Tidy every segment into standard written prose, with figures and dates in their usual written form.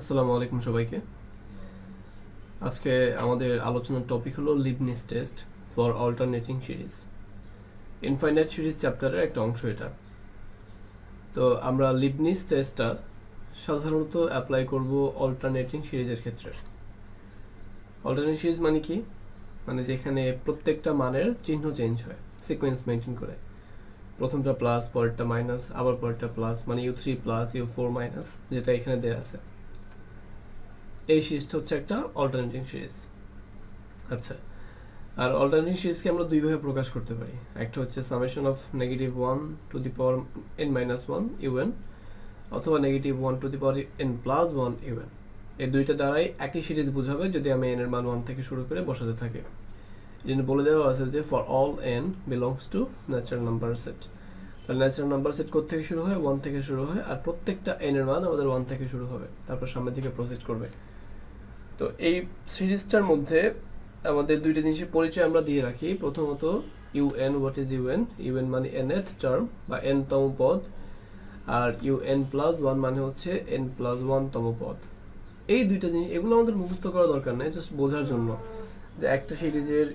আসসালামু আলাইকুম সবাইকে। আজকে আমাদের আলোচনার টপিক হলো Leibniz test for alternating series. Infinite series চ্যাপ্টারের একটা অংশ এটা। তো আমরা লিবনিজ টেস্টটা সাধারণত অ্যাপ্লাই করব অল্টারনেটিং সিরিজের ক্ষেত্রে। অল্টারনেটিং সিরিজ মানে কি? মানে যেখানে প্রত্যেকটা মানের চিহ্ন চেঞ্জ হয় সিকোয়েন্স মেনটেন করে। প্রথমটা প্লাস, পরেরটা মাইনাস, আবার পরেরটা প্লাস, মানে U3 প্লাস U4 মাইনাস, যেটা এখানে দেয়া আছে। এই সিরিজটা হচ্ছে একটা অল্টারনেটিং সিরিজ। আচ্ছা, আর অল্টারনেটিং সিরিজকে আমরা দুইভাবে প্রকাশ করতে পারি। একটা হচ্ছে summation of -1 to the power n-1 un, অথবা -1 to the power n+1 un। এই দুইটা দ্বারাই একই সিরিজ বোঝাবে যদি আমি n এর মান 1 থেকে শুরু করে বসাতে থাকি। এই জন্য বলে দেওয়া আছে যে for all n belongs to natural number set. তাহলে ন্যাচারাল নাম্বার সেট কোথা থেকে শুরু হয়? 1 থেকে শুরু হয়, আর প্রত্যেকটা n এর মান আমাদের 1 থেকে শুরু হবে, তারপর সামনের দিকে প্রসিড করবে। তো এই সিরিজটার মধ্যে আমাদের দুইটা জিনিসের পরিচয় আমরা দিয়ে রাখি। প্রথমত un, what is un? un মানে nth টার্ম বা n-তম পদ, আর un+1 মানে হচ্ছে n+1 তম পদ। এই দুইটা জিনিস, এগুলো আমাদের মুখস্থ করা দরকার নেই, জাস্ট বোঝার জন্য যে একটা সিরিজের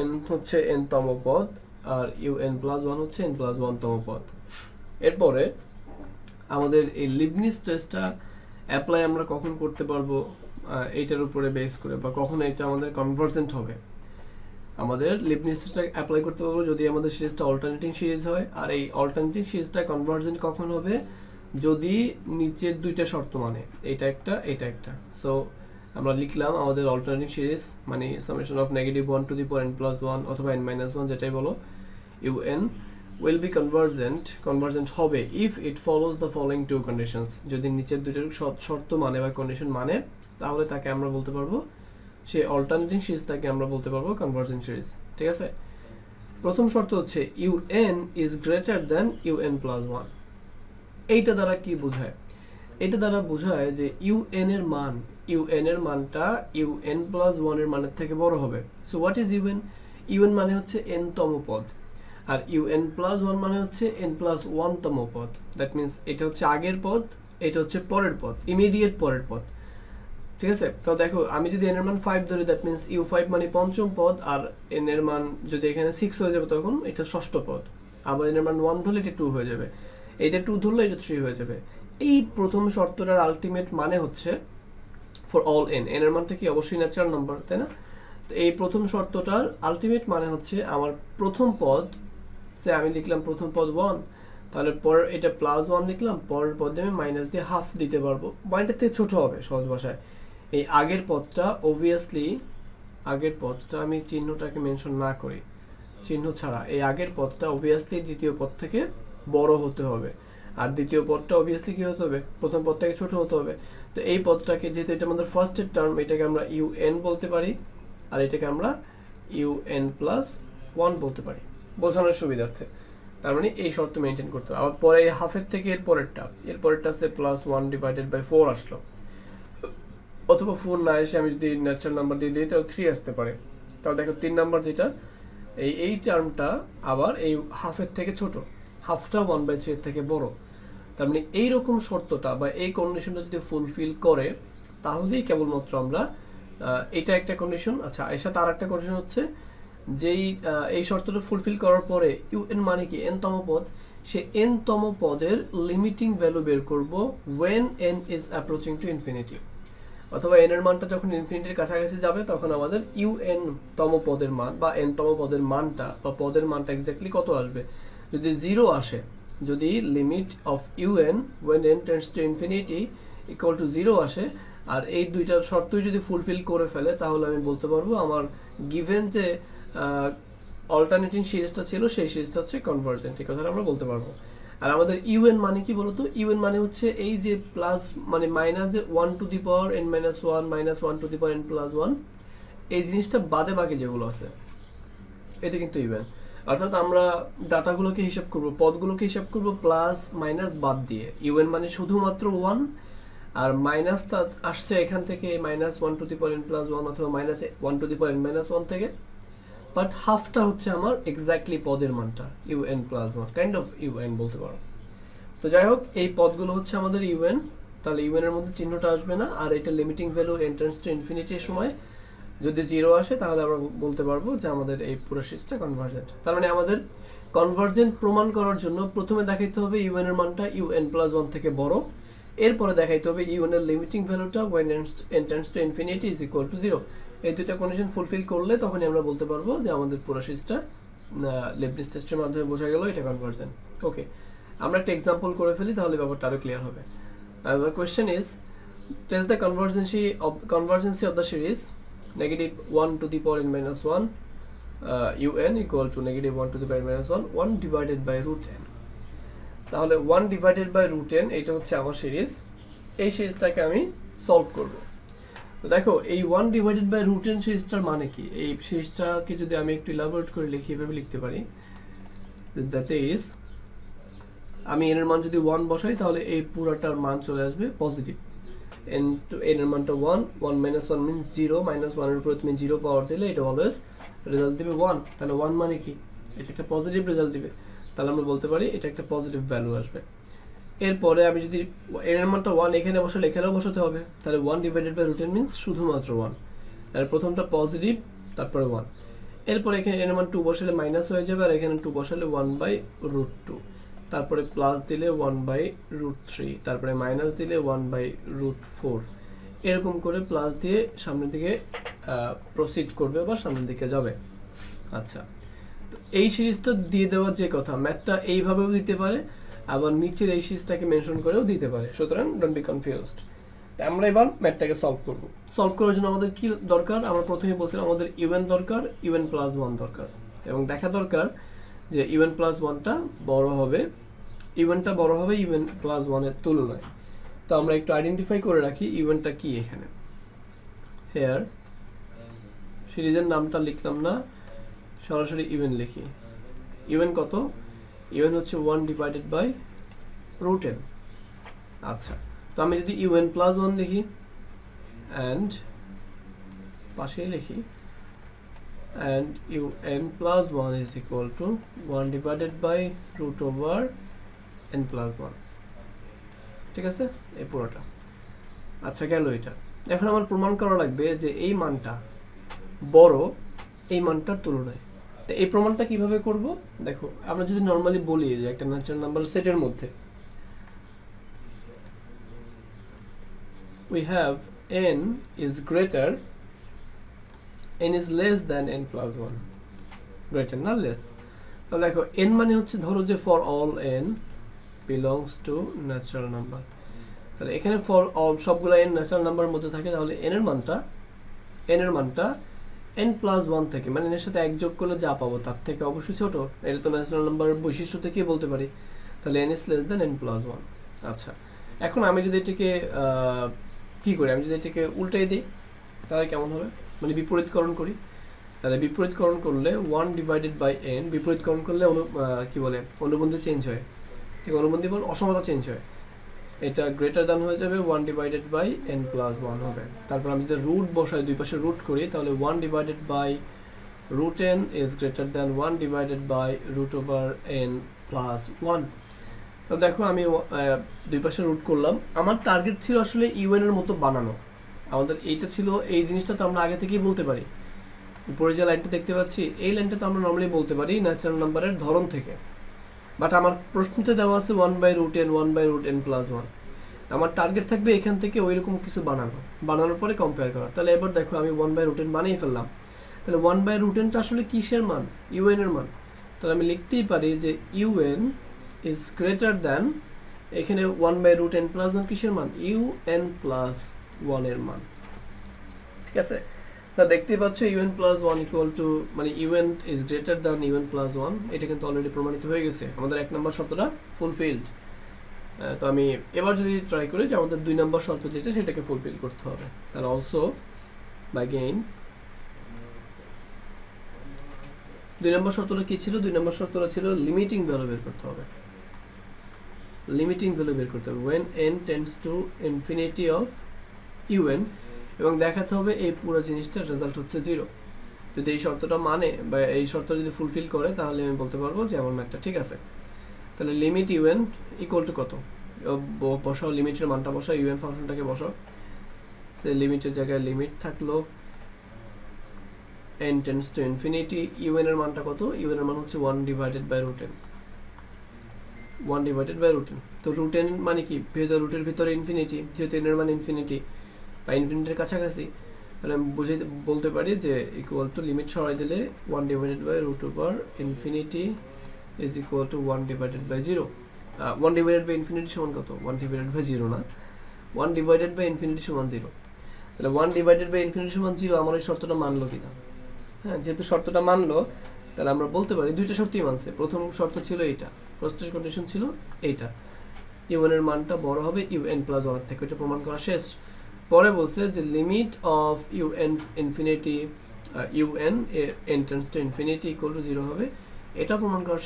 un হচ্ছে n-তম পদ আর un+1 হচ্ছে n+1 তম পদ। এরপরে আমাদের এই লিবনিজ টেস্টটা অ্যাপ্লাই আমরা কখন করতে পারবো এইটার উপরে বেস করে, বা কখন এটা আমাদের কনভার্জেন্ট হবে। আমাদের লিবনিজ টেস্টটা অ্যাপ্লাই করতে পারবো যদি আমাদের সিরিজটা অল্টারনেটিং সিরিজ হয়। আর এই অল্টারনেটিং সিরিজটা কনভার্জেন্ট কখন হবে? যদি নিচের দুইটা শর্ত মানে, এটা একটা এটা একটা। সো আমরা লিখলাম আমাদের অল্টারনেটিং সিরিজ মানে summation of -1 to the power n+1 অথবা n-1, যেটাই বলো, un will be convergent হবে if it follows the following two conditions। যদি নিচের দুইটার শর্ত মানে বা কন্ডিশন মানে, তাহলে তাকে আমরা বলতে পারবো, সেই অল্টারনেটিং সিরিজ তাকে আমরা বলতে পারবো কনভার্জেন্ট সিরিজ। ঠিক আছে? প্রথম শর্ত হচ্ছে un is greater than un+1। এইটা দ্বারা কি বোঝায়? এটা দ্বারা বোঝায় যে un এর মানটা un+1 এর মানের থেকে বড় হবে। So what is un? un মানে হচ্ছে n-তম পদ, আর un+1 মানে হচ্ছে n+1 তম পদ। দ্যাট মিনস এটা হচ্ছে আগের পদ, এটা হচ্ছে পরের পদ, ইমিডিয়েট পরের পদ। ঠিক আছে? তো দেখো, আমি যদি n এর মান 5 ধরি, দ্যাট মিনস u5 মানে পঞ্চম পদ, আর n এর মান যদি এখানে 6 হয়ে যাবে তখন এটা ষষ্ঠ পদ। আবার n এর মান 1 ধরলে এটা 2 হয়ে যাবে, এটা 2 ধরলে এটা 3 হয়ে যাবে। এই প্রথম শর্তটার আলটিমেট মানে হচ্ছে ফর অল n, n এর মানটা কি অবশ্যই ন্যাচারাল নাম্বার, তাই না? তো এই প্রথম শর্তটার আলটিমেট মানে হচ্ছে আমার প্রথম পদ, সে আমি লিখলাম প্রথম পদ 1, তাহলে পরের এটা +1 লিখলাম, পরের পদে আমি মাইনাস দিয়ে হাফ দিতে পারবো, মাইনাসের থেকে ছোট হবে সহজ ভাষায়। এই আগের পদটা অবভিয়াসলি, আগের পদটা আমি চিহ্নটাকে মেনশন না করি, চিহ্ন ছাড়া, এই আগের পদটা অবভিয়াসলি দ্বিতীয় পদ থেকে বড় হতে হবে, আর দ্বিতীয় পদটা অবভিয়াসলি কি হতে হবে? প্রথম পদ থেকে ছোট হতে হবে। তো এই পদটাকে, যেহেতু এটা আমাদের ফার্স্টের টার্ম, এটাকে আমরা un বলতে পারি, আর এটাকে আমরা un+1 বলতে পারি বোঝানোর সুবিধার্থে। তার মানে এই শর্ত মেনটেন করতে হবে। আবার পরে এই হাফের থেকে এর পরেরটা আছে +1/4 আসলো, অথবা 4 না এসে আমি যদি ন্যাচারাল নাম্বার দিয়ে দিই তাহলে 3 আসতে পারে। তাহলে দেখো 3 নাম্বার যেটা, এই টার্মটা আবার এই হাফের থেকে ছোট, হাফটা 1/3 এর থেকে বড়। তার মানে এইরকম শর্তটা বা এই কন্ডিশনটা যদি ফুলফিল করে, তাহলেই কেবলমাত্র আমরা, এটা একটা কন্ডিশন। আচ্ছা, এর সাথে আর একটা কন্ডিশন হচ্ছে, যেই এই শর্তটা ফুলফিল করার পরে un মানে কি n-তম পদ, সে n-তম পদের লিমিটিং ভ্যালু বের করব when n is approaching to infinity, অথবা n এর মানটা যখন ইনফিনিটির কাছাকাছি যাবে তখন আমাদের un-তম পদের মান বা n-তম পদের মানটা বা পদের মানটা এক্স্যাক্টলি কত আসবে। যদি 0 আসে, যদি limit of un when n tends to infinity equal to 0 আসে, আর এই দুইটা শর্তই যদি ফুলফিল করে ফেলে, তাহলে আমি বলতে পারবো আমার গিভেন যে অল্টারনেটিং সিরিজটা ছিল সেই সিরিজটা হচ্ছে কনভার্জেন্ট। এই কথাটা আমরা বলতে পারবো। আর আমাদের un মানে কি বলতো? un মানে হচ্ছে এই যে প্লাস মানে মাইনাসে 1 to the power n-1 -1 to the power n+1, এই জিনিসটা বাদে বাকি যেগুলো আছে এটা কিন্তু un। অর্থাৎ আমরা ডাটাগুলোকে হিসাব করব, পদগুলোকে হিসাব করব প্লাস মাইনাস বাদ দিয়ে। un মানে শুধুমাত্র 1, আর মাইনাসটা আসছে এখান থেকে -1 টু দি পাওয়ার n+1 অথবা -1 টু দি পাওয়ার n-1 থেকে, বাট হাফটা হচ্ছে আমার এক্স্যাক্টলি পদের মানটা un+1, কাইন্ড অফ un বলতে পারো। তো যাই হোক, এই পদগুলো হচ্ছে আমাদের un, তাহলে ইউএন এর মধ্যে চিহ্নটা আসবে না, আর এটা limiting value n tends to ইনফিনিটির সময় যদি 0 আসে তাহলে আমরা বলতে পারবো যে আমাদের এই পুরো সিরিজটা কনভার্জেন্ট। তার মানে আমাদের কনভার্জেন্ট প্রমাণ করার জন্য প্রথমে দেখাইতে হবে ইউএন এর মানটা un+1 থেকে বড়, এরপরে দেখাইতে হবে ইউএন এর লিমিটিং ভ্যালুটা when n tends to infinity is equal to 0। এই দুইটা কন্ডিশন ফুলফিল করলে তখনই আমরা বলতে পারবো যে আমাদের পুরো সিরিজটা লেবনিজ টেস্টের মাধ্যমে বোঝা গেল এটা কনভার্জেন্ট। ওকে, আমরা একটা এক্সাম্পল করে ফেলি তাহলে ব্যাপারটা আরো ক্লিয়ার হবে। The question is, test the convergency of the series -1 to the power n minus 1 un equal to -1 to the power n minus 1 divided by root n। তাহলে 1 divided by root n এটা হচ্ছে আমার series, এই সিরিজটাকে আমি solve করব। তো দেখো এই 1 divided by root n সিরিজটার মানে কি, এই সিরিজটাকে যদি আমি একটু ইলাবোরেট করে লিখি এভাবে লিখতে পারি, দ্যাট ইজ আমি n এর মান যদি 1 বসাই তাহলে এই পুরোটার মান চলে আসবে পজিটিভ। n এর মানটা 1, 1 minus 1 means 0, -1 এর উপরে তুমি 0 পাওয়ার দিলে এটা অলওয়েজ রেজাল্ট দিবে 1। তাহলে 1 মানে কি, এটা একটা পজিটিভ রেজাল্ট দিবে, তাহলে আমরা বলতে পারি এটা একটা পজিটিভ ভ্যালু আসবে। এরপরে আমি যদি n এর মানটা 1 এখানে বসালে এখানেও বসাতে হবে, তাহলে 1 divided by root n means শুধুমাত্র 1, তাহলে প্রথমটা পজিটিভ তারপরে 1। এরপরে এখানে n এর মান 2 বসালে মাইনাস হয়ে যাবে, আর এখানে 2 বসালে 1/√2, তারপরে প্লাস দিলে 1/√3, তারপরে মাইনাস দিলে 1/√4, এরকম করে প্লাস দিয়ে সামনের দিকে প্রসিড করবে বা সামনের দিকে যাবে। আচ্ছা, তো এই সিরিজটা দিয়ে দেওয়ার যে কথা, ম্যাথটা এইভাবেও দিতে পারে, আবার নিচের এই সিরিজটাকে মেনশন করেও দিতে পারে, সুতরাং ডোন্ট বি কনফিউজড। আমরা এবার ম্যাথটাকে সলভ করব। সলভ করার জন্য আমাদের কি দরকার, আমরা প্রথমে বলছিলাম আমাদের un দরকার, un+1 দরকার, এবং দেখা দরকার যে un+1টা বড় হবে, ইভেনটা বড় হবে un+1 এর তুলনায়। তো আমরা একটু আইডেন্টিফাই করে রাখি ইভেনটা কি এখানে। হেয়ার সিরিজের নামটা লিখলাম না, সরাসরি ইভেন লিখি। ইভেন কত, ইভেন হচ্ছে 1 divided by root n। আচ্ছা, তো আমি যদি un+1 লিখি অ্যান্ড পাশে লিখি and un+1 is equal to 1 divided by √n+1, ঠিক আছে, এই পুরোটা। আচ্ছা, গেল এটা। এখন আমার প্রমাণ করা লাগবে যে এই মানটা বড় এই মানটার তুলনায়। তো এই প্রমাণটা কিভাবে করব, দেখো আমরা যদি নরমালি বলি যে একটা ন্যাচারাল নাম্বার সেটের মধ্যে we have n is greater, n is less than n+1, greater না less। তো দেখো n মানে হচ্ছে ধরো যে for all n belongs to natural number, তাহলে এখানে for all সবগুলো n ন্যাচারাল নাম্বারের মধ্যে থাকে, তাহলে n এর মানটা n+1 থেকে, মানে এর সাথে 1 যোগ করলে যা পাবো তার থেকে অবশ্যই ছোট, এটা তো ন্যাচারাল নাম্বারের বৈশিষ্ট্য থেকে বলতে পারি, তাহলে n is less than n+1। আচ্ছা, এখন আমি যদি এটাকে কি করি, আমি যদি এটাকে উল্টাই দিই তাহলে কেমন হবে, মানে বিপরীতকরণ করি, তাহলে বিপরীতকরণ করলে 1 divided by n, বিপরীতকরণ করলে কি বলে অনুবন্ধী চেঞ্জ হয়, ঠিক অনুবন্ধী বল অসমতা চেঞ্জ হয়, এটা গ্রেটার দ্যান হয়ে যাবে 1 divided by n+1 হবে। তারপর আমি যদি রুট বসাই, দুই পাশে রুট করি, তাহলে 1 divided by root n is greater than 1 divided by √n+1। তো দেখো আমি দুই পাশে রুট করলাম, আমার টার্গেট ছিল আসলে ইউএন এর মতো বানানো, আমাদের এইটা ছিল, এই জিনিসটা তো আমরা আগে থেকেই বলতে পারি। উপরে যে লাইনটা দেখতে পাচ্ছি এই লাইনটা তো আমরা নর্মালি বলতে পারি ন্যাচারাল নাম্বারের ধরন থেকে, বাট আমার প্রশ্নতে দেওয়া আছে 1/√n 1/√n+1, আমার টার্গেট থাকবে এখান থেকে ওইরকম কিছু বানানোর পরে কম্পেয়ার করা। তাহলে এবার দেখো আমি 1/√n বানিয়ে ফেললাম, তাহলে 1/√nটা আসলে কিসের মান, ইউএন এর মান, তাহলে আমি লিখতেই পারি যে ইউএন is greater than, এখানে 1/√n+1 কিসের মান, un+1 এর মান, ঠিক আছে। তা দেখতেই পাচ্ছ un+1 equal to, মানে un is greater than un+1, এটা কিন্তু অলরেডি প্রমাণিত হয়ে গেছে, আমাদের 1 নম্বর শর্তটা ফুলফিলড। তো আমি এবার যদি ট্রাই করি যে আমাদের 2 নম্বর শর্ত যেটা সেটাকে ফুলফিল করতে হবে, তাহলে অলসো বাই গেইন 2 নম্বর শর্তটা কি ছিল, 2 নম্বর শর্তটা ছিল লিমিটিং ভ্যালু বের করতে হবে, লিমিটিং ভ্যালু বের করতে হবে when n tends to infinity of un, এবং দেখাতে হবে এই পুরো জিনিসটার রেজাল্ট হচ্ছে 0। যদি এই শর্তটা মানে বা এই শর্ত যদি ফুলফিল করে তাহলে আমি বলতে পারবো যে আমার ম্যাথটা ঠিক আছে। তাহলে লিমিট un ইকুয়াল টু কত, বসাও, লিমিটের মানটা বসাও, ইউএন ফাংশনটাকে বসাও। সে লিমিটের জায়গায় লিমিট থাকলো n tends to infinity. UN এর মানটা কত? ইউএন এর মান হচ্ছে 1 divided by root n, 1 divided by root n। তো রুট n মানে কি? রুটের ভিতরে ইনফিনিটি, যেহেতু n এর মান ইনফিনিটি বা ইনফিনিটির কাছাকাছি, তাহলে আমি বলতে পারি যে ইকুয়াল টু লিমিট সরাই দিলে 1 divided by root over infinity is equal to 1 divided by 0। 1 divided by infinity সমান কত? 1 ডিভাইডেড বাই 0 না, 1 ডিভাইডেড বাই ইনফিনিটি সমান 0। তাহলে 1 ডিভাইডেড বাই ইনফিনিটি সমান 0 আমার এই শর্তটা মানলো কিনা? হ্যাঁ, যেহেতু শর্তটা মানলো, তাহলে আমরা বলতে পারি দুইটা শর্তই মানছে। প্রথম শর্ত ছিল এইটা, ফার্স্টের কন্ডিশন ছিল এইটা, ইউএন এর মানটা বড় হবে ইউএন প্লাস 1 থেকে, এটা প্রমাণ করা শেষ। পরে বলছে যে limit of UN infinity UN n tends to infinity equal to 0 হবে, এটা প্রমাণ করা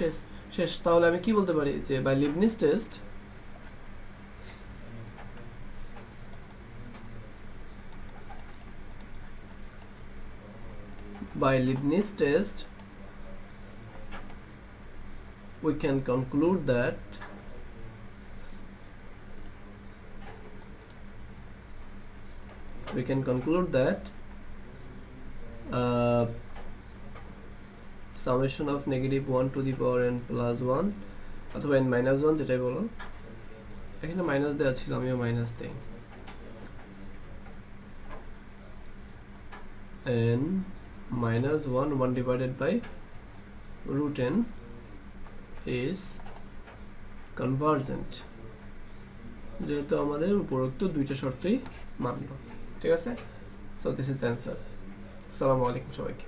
শেষ। তাহলে আমি কি বলতে পারি যে by Leibniz test we can conclude that summation of negative 1 to the power n plus 1 অথবা n minus 1 যেটাই বলো, এখানে মাইনাস দেওয়া ছিল, আমিও মাইনাস দেই, n minus 1 divided by root n is convergent, যেহেতু আমাদের উপরোক্ত দুইটা শর্তই মানলো। ঠিক আছে, so this is the answer. আসসালামু আলাইকুম সবাইকে।